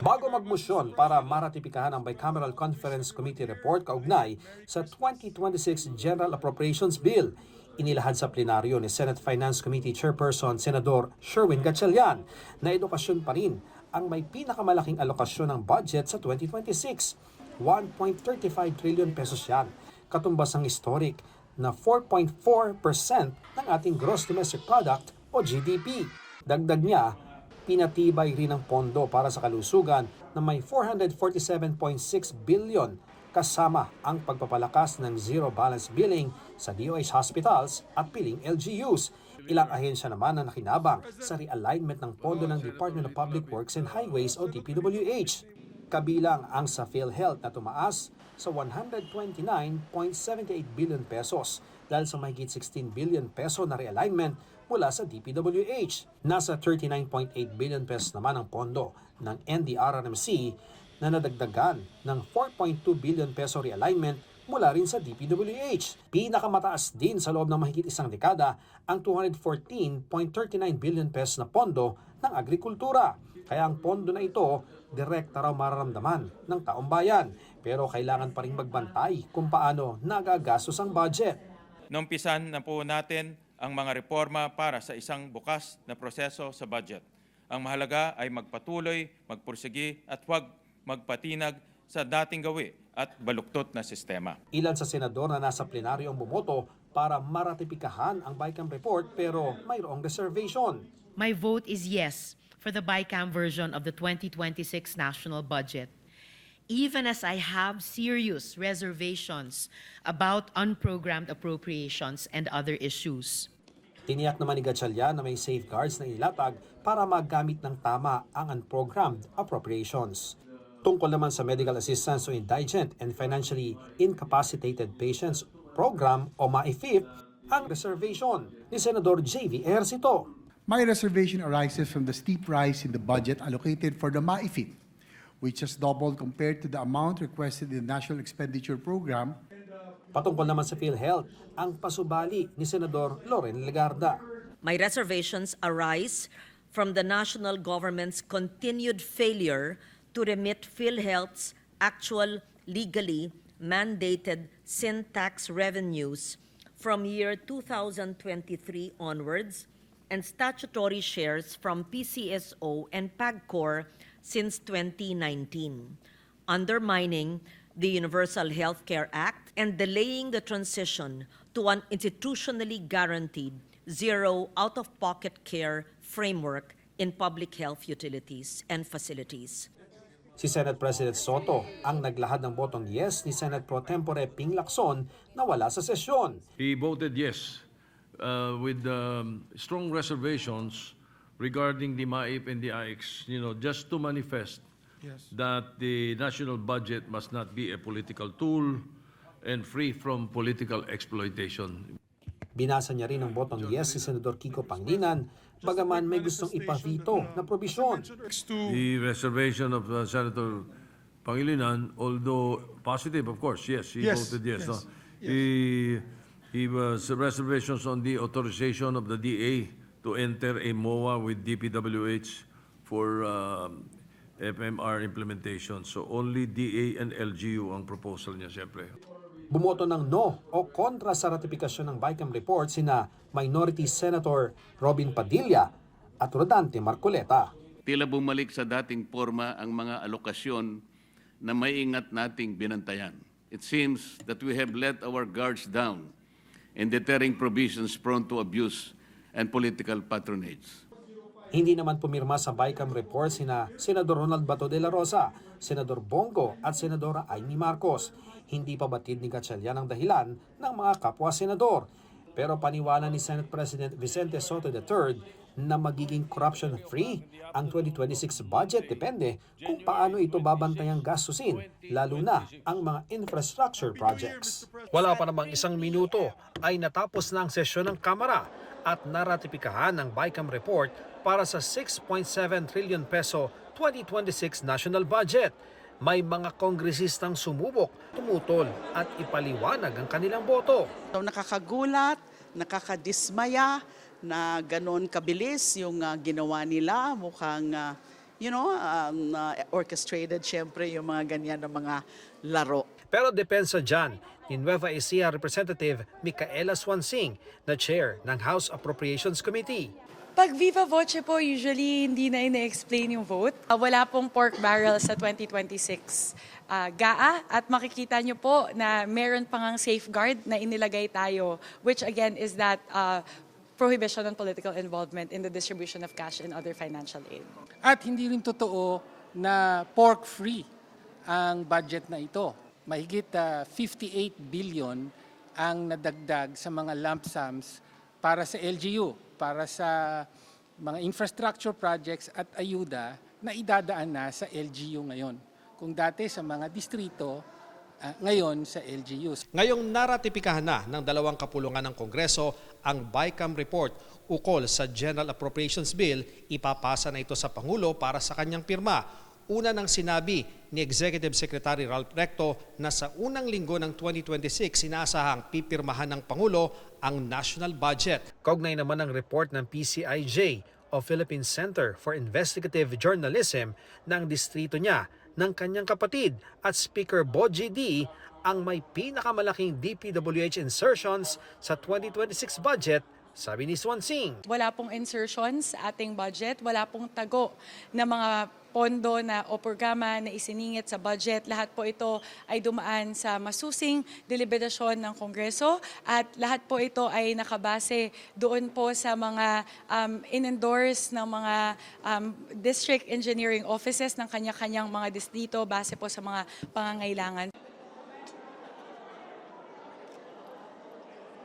Bago magmosyon para maratipikahan ang Bicameral Conference Committee report kaugnay sa 2026 General Appropriations Bill, inilahad sa plenaryo ni Senate Finance Committee Chairperson Senador Sherwin Gatchalian na edukasyon pa rin ang may pinakamalaking alokasyon ng budget sa 2026. 1.35 trillion pesos yan, katumbas ang historic na 4.4% ng ating gross domestic product o GDP. Dagdag niya, pinatibay rin ang pondo para sa kalusugan na may 447.6 billion kasama ang pagpapalakas ng zero balance billing sa DOH hospitals at piling LGUs. Ilang ahensya naman ang nakinabang sa realignment ng pondo ng Department of Public Works and Highways o DPWH. Kabilang ang sa PhilHealth na tumaas sa 129.78 billion pesos dahil sa mahigit 16 billion peso na realignment mula sa DPWH. Nasa 39.8 billion pesos naman ang pondo ng NDRRMC na nadagdagan ng 4.2 billion peso realignment mula rin sa DPWH. Pinakamataas din sa loob ng mahigit isang dekada ang 214.39 billion pesos na pondo ng agrikultura. Kaya ang pondo na ito, direkta raw mararamdaman ng taong bayan. Pero kailangan pa rin magbantay kung paano nagagastos ang budget. Numpisan na po natin ang mga reforma para sa isang bukas na proseso sa budget. Ang mahalaga ay magpatuloy, magpursigi at huwag magpatinag sa dating gawi at baluktot na sistema. Ilan sa senador na nasa plenaryo ang bumoto para maratipikahan ang BICAM report pero mayroong reservation. My vote is yes for the BICAM version of the 2026 national budget, even as I have serious reservations about unprogrammed appropriations and other issues. Tiniyak naman ni Gatchalian na may safeguards na ilatag para magamit ng tama ang unprogrammed appropriations. Tungkol naman sa medical assistance to indigent and financially incapacitated patients program o MAIFIP, ang reservation ni Senador J.V. Ejercito. My reservation arises from the steep rise in the budget allocated for the MAIFIP, which has doubled compared to the amount requested in the National Expenditure Program. Patungkol naman sa PhilHealth, ang pasubali ni Senador Loren Legarda. My reservations arise from the national government's continued failure to remit PhilHealth's actual legally mandated sin tax revenues from year 2023 onwards and statutory shares from PCSO and PAGCOR since 2019, undermining the Universal Health Care Act and delaying the transition to an institutionally guaranteed zero out-of-pocket care framework in public health utilities and facilities. Si Senate President Soto ang naglahad ng botong yes ni Senate Pro Tempore Ping Lacson na wala sa sesyon. He voted yes with strong reservations regarding the MAIP and the AIX, just to manifest that the national budget must not be a political tool and free from political exploitation. Binasa niya rin ang botong yes si Senador Kiko Pangilinan, bagaman may gustong ipavito na probisyon. The reservation of Senator Pangilinan, although positive, of course, yes, he voted yes. No? He was reservations on the authorization of the DA to enter a MOA with DPWH for FMR implementation. So only DA and LGU ang proposal niya, siyempre. Bumoto ng no o kontra sa ratifikasyon ng BICAM report sina Minority Senator Robin Padilla at Rodante Marcoleta. Tila bumalik sa dating forma ang mga alokasyon na maingat nating binantayan. It seems that we have let our guards down in deterring provisions prone to abuse and political patronage. Hindi naman pumirma sa BICAM report sina Senador Ronald Bato de la Rosa, Senador Bongo at Senadora Amy Marcos. Hindi pa batid ni Gatchalian ang dahilan ng mga kapwa-senador. Pero paniwala ni Senate President Vicente Soto III na magiging corruption-free ang 2026 budget depende kung paano ito babantayang gastusin, lalo na ang mga infrastructure projects. Wala pa namang isang minuto ay natapos na ang sesyon ng Kamara at naratipikahan ng BICAM report para sa 6.7 trillion peso 2026 national budget. May mga kongresistang sumubok, tumutol at ipaliwanag ang kanilang boto. So, nakakagulat, nakakadismaya na ganon kabilis yung ginawa nila. Mukhang orchestrated syempre yung mga ganyan na mga laro. Pero depensa dyan ni Nueva Ecija Representative Micaela Swansing na chair ng House Appropriations Committee. Pag viva voce po, usually hindi na ina-explain yung vote. Wala pong pork barrel sa 2026 GAA at makikita nyo po na meron pang safeguard na inilagay tayo, which again is that prohibition on political involvement in the distribution of cash and other financial aid. At hindi rin totoo na pork-free ang budget na ito. Mahigit 58 billion ang nadagdag sa mga lump sums para sa LGU, para sa mga infrastructure projects at ayuda na idadaan na sa LGU ngayon. Kung dati sa mga distrito, ngayon sa LGUs. Ngayong naratipikahan na ng dalawang kapulungan ng Kongreso ang BICAM report ukol sa General Appropriations Bill, ipapasa na ito sa Pangulo para sa kanyang pirma. Una nang sinabi ni Executive Secretary Ralph Recto na sa unang linggo ng 2026 inaasahang pipirmahan ng Pangulo ang national budget. Kaugnay naman ang report ng PCIJ o Philippine Center for Investigative Journalism na ang distrito niya ng kanyang kapatid at Speaker Bogie D ang may pinakamalaking DPWH insertions sa 2026 budget, sabi ni Swansing. Wala pong insertions sa ating budget, wala pong tago na mga pondo na o programa na isiningit sa budget. Lahat po ito ay dumaan sa masusing deliberasyon ng Kongreso at lahat po ito ay nakabase doon po sa mga in-endorse ng mga district engineering offices ng kanya-kanyang mga distrito base po sa mga pangangailangan.